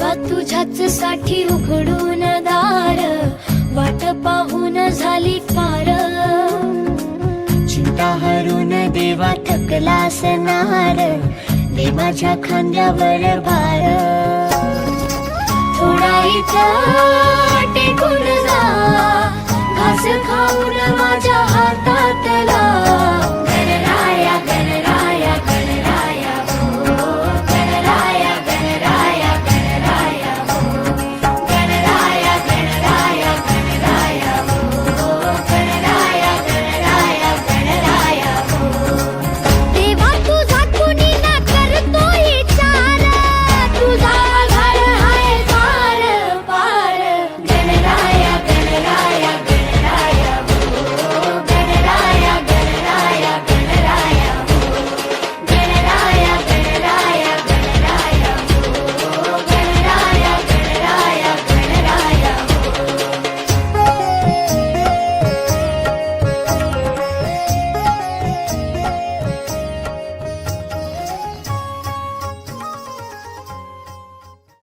देवा तुझ्याच साठी उघडून दार, वाट पाहून झाली पार। चिंता हरून देवा थकला असणार, दे माझ्या खांद्यावर भार। थोडा इथं टेकून जा, घास खाऊन माझ्या हातातला